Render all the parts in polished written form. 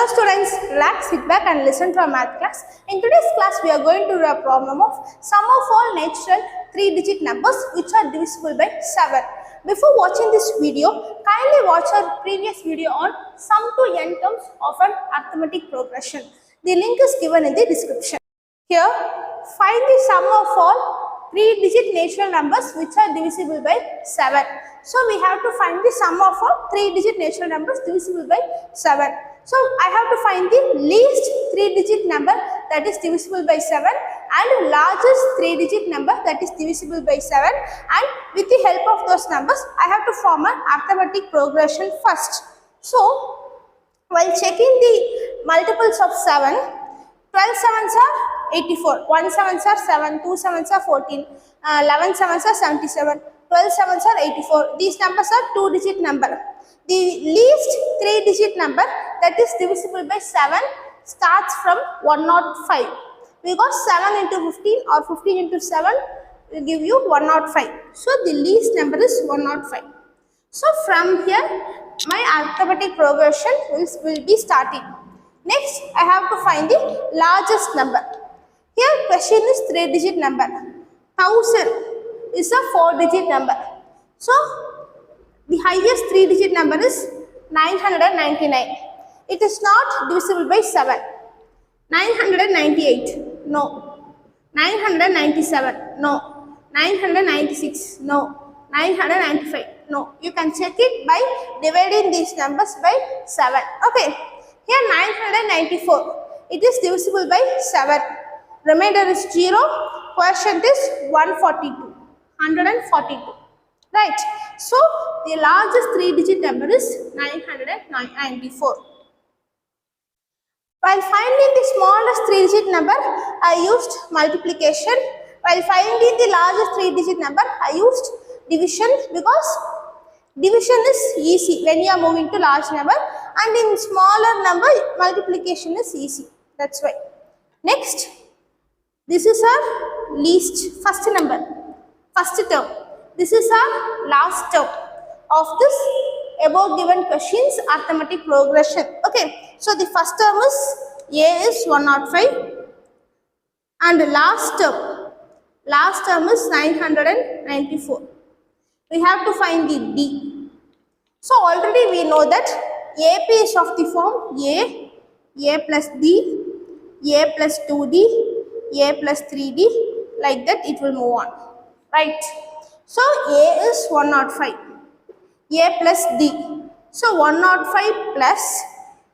Hello students, relax, sit back and listen to our math class. In today's class, we are going to do a problem of sum of all natural 3-digit numbers which are divisible by 7. Before watching this video, kindly watch our previous video on sum to n terms of an arithmetic progression. The link is given in the description. Here, find the sum of all 3-digit natural numbers which are divisible by 7. So, we have to find the sum of all 3-digit natural numbers divisible by 7. So, I have to find the least 3-digit number that is divisible by 7 and largest 3-digit number that is divisible by 7, and with the help of those numbers, I have to form an arithmetic progression first. So, while checking the multiples of 7, 12 sevens are 84, 1 sevens are 7, 2 sevens are 14, 11 sevens are 77, 12 sevens are 84. These numbers are 2-digit number. The least 3-digit number that is divisible by 7 starts from 105. Because 7 into 15 or 15 into 7 will give you 105. So, the least number is 105. So, from here, my arithmetic progression will be starting. Next, I have to find the largest number. Here, question is 3-digit number. 1000 is a 4-digit number. So, the highest 3-digit number is 999. It is not divisible by 7. 998, no. 997, no. 996, no. 995, no. You can check it by dividing these numbers by 7. Okay. Here 994, it is divisible by 7. Remainder is 0. Quotient is 142. 142. Right. So, the largest 3-digit number is 994. While finding the smallest 3-digit number, I used multiplication. While finding the largest 3-digit number, I used division, because division is easy when you are moving to large number, and in smaller number, multiplication is easy. That's why. Next, this is our least first number, first term. This is our last term of this above given questions arithmetic progression. Okay, so the first term is A is 105 and the last term is 994. We have to find the D. So already we know that AP is of the form A plus D, A plus 2D, A plus 3D, like that it will move on, right? So, A is 105, A plus D. So, 105 plus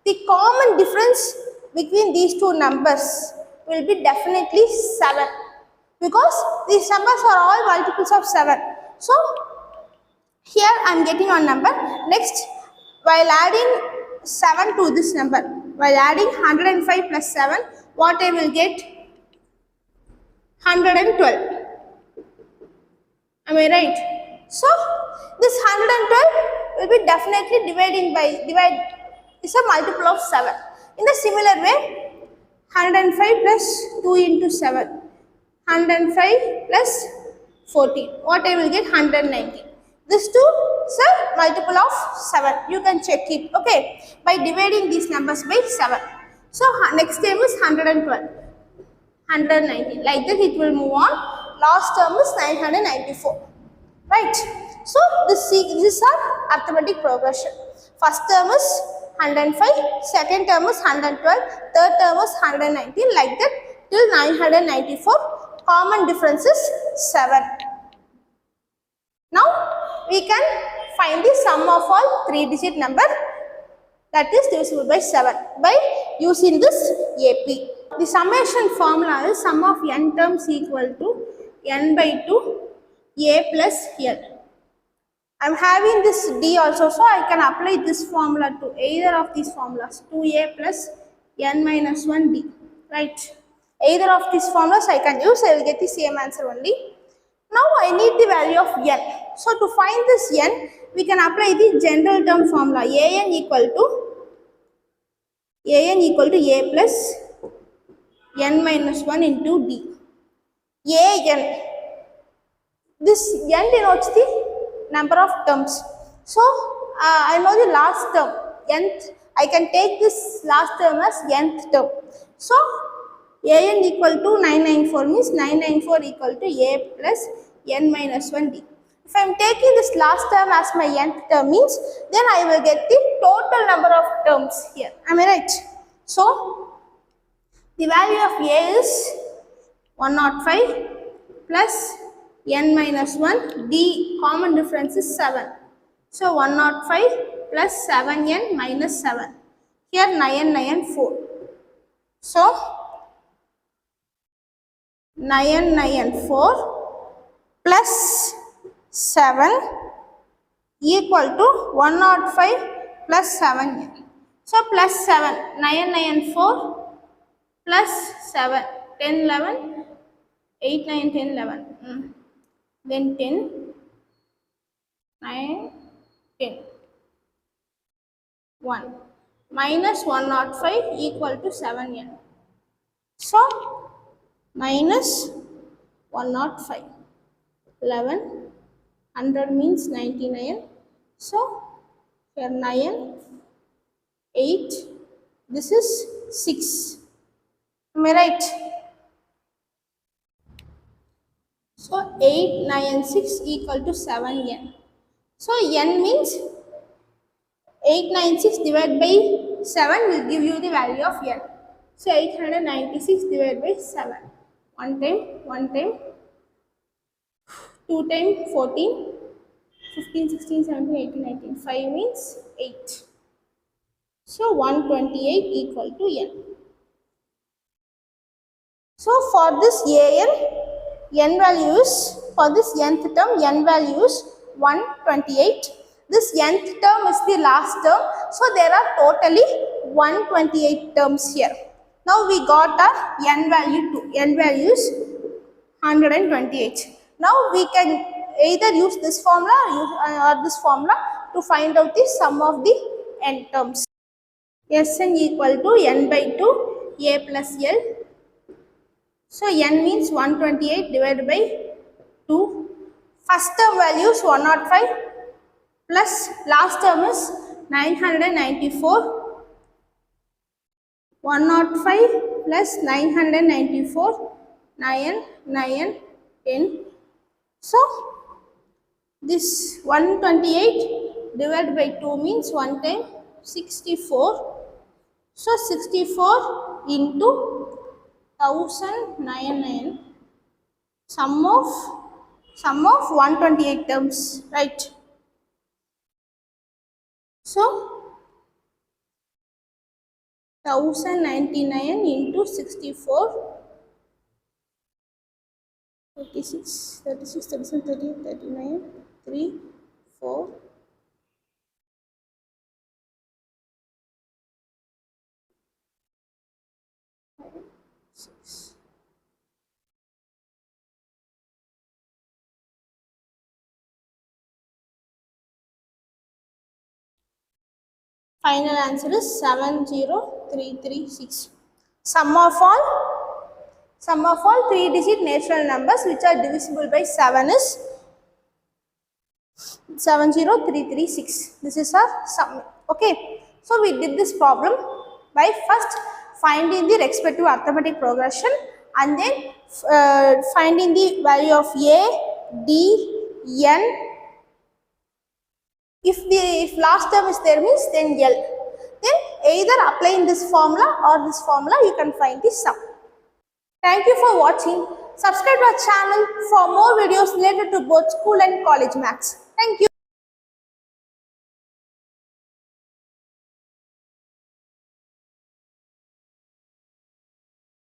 the common difference between these two numbers will be definitely 7, because these numbers are all multiples of 7. So, here I am getting one number. Next, while adding 7 to this number, while adding 105 plus 7, what I will get? 112. Am I right? So, this 112 will be definitely is a multiple of 7. In the similar way, 105 plus 2 into 7, 105 plus 14. What I will get? 190. This 2 is a multiple of 7. You can check it, okay, by dividing these numbers by 7. So, next term is 112, 190. Like that it will move on. Last term is 994, right? So, this is our arithmetic progression. First term is 105, second term is 112, third term is 119, like that till 994. Common difference is 7. Now, we can find the sum of all 3-digit number that is divisible by 7 by using this AP. The summation formula is sum of n terms equal to n by 2 a plus l. I am having this d also, so I can apply this formula to either of these formulas, 2a plus n minus 1 d, right? Either of these formulas I can use, I will get the same answer only. Now I need the value of n. So to find this n, we can apply the general term formula, an equal to a plus n minus 1 into d. An, this n denotes the number of terms. So, I know the last term, nth, I can take this last term as nth term. So an equal to 994 means 994 equal to a plus n minus 1d. If I am taking this last term as my nth term means then I will get the total number of terms here. Am I right? So the value of a is 105 plus n minus 1, d common difference is 7. So 105 plus 7n minus 7. Here 994. So 994 plus 7 equal to 105 plus 7n. So plus 7, 994 plus 7, 10, 11, 8, 9, 10, 11. Then 10, 9, 10. 1 minus 105 equal to 7n. So minus 105, 11, 100 means 99. So here 9, 8, this is 6. Am I right? So 8, 9, 6 equal to 7n. So n means 896 divided by 7 will give you the value of n. So 896 divided by 7. 1 time, 2 time, 14, 15, 16, 17, 18, 19. 5 means 8. So 128 equal to n. So for this n value is, for this nth term, n value is 128. This nth term is the last term. So there are totally 128 terms here. Now we got our n value too. N value is 128. Now we can either use this formula or this formula to find out the sum of the n terms. Sn equal to n by 2 a plus l. So n means 128 divided by 2. First term value is 105 plus last term is 994. 105 plus 994, 9, 9, 10. So this 128 divided by 2 means 1 time 64. So 64 into 1099, sum of 128 terms, right? So 1099 into 64, 36, 36, 37, 38, 39, 3, 4, 5, 6. Final answer is 70336. Sum of all 3-digit natural numbers which are divisible by 7 is 70336. This is our sum. Okay. So we did this problem by first finding the respective arithmetic progression and then finding the value of a, d, n. If last term is there means then L. Then either applying this formula or this formula you can find the sum. Thank you for watching. Subscribe to our channel for more videos related to both school and college maths. Thank you.